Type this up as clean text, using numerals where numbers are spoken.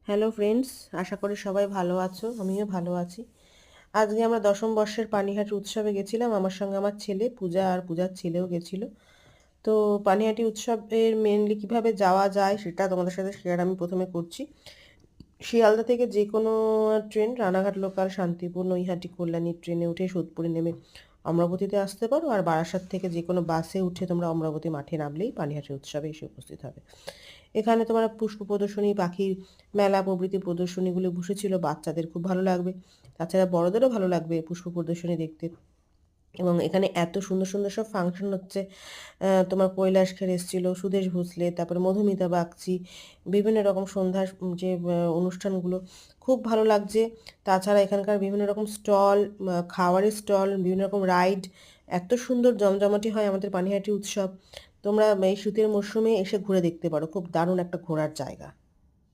Hello friends, আশা করি সবাই ভালো আছো। আমিও ভালো আছি। আজকে আমরা দশম বর্ষের পানিহাটি উৎসবে গেছিলাম। আমার সঙ্গে আমার ছেলে পূজা আর পূজার ছেলেও গেছিল। তো পানিহাটি উৎসবের মেনলি কিভাবে যাওয়া যায় সেটা তোমাদের সাথে শেয়ার আমি প্রথমে করছি। শিয়ালদা থেকে যে কোনো ট্রেন, রানাঘাট লোকাল, শান্তিপুর, নৈহাটি, কল্যাণী ট্রেনে উঠে সোদপুরে নেমে অমরাবতীতে আসতে পারো। আর বারাসাত থেকে যে কোনো বাসে উঠে তোমরা অমরাবতী মাঠে নামলেই পানিহাটি উৎসবে এসে উপস্থিত হবে। এখানে তোমরা পুষ্প প্রদর্শনী, পাখির মেলা প্রভৃতি প্রদর্শনীগুলো বসেছিল। বাচ্চাদের খুব ভালো লাগবে, তাছাড়া বড়দেরও ভালো লাগবে পুষ্প প্রদর্শনী দেখতে। এবং এখানে এত সুন্দর সুন্দর সব ফাংশন হচ্ছে। তোমার কৈলাস খের এসেছিল, সুদেশ ভোসলে, তারপরে মধুমিতা বাগচি, বিভিন্ন রকম সন্ধ্যার যে অনুষ্ঠানগুলো খুব ভালো লাগছে। তাছাড়া এখানকার বিভিন্ন রকম স্টল, খাবারের স্টল, বিভিন্ন রকম রাইড, এত সুন্দর জমজমাটি হয় আমাদের পানিহাটি উৎসব। তোমরা এই শীতের মরশুমে এসে ঘুরে দেখতে পারো, খুব দারুণ একটা ঘোরার জায়গা।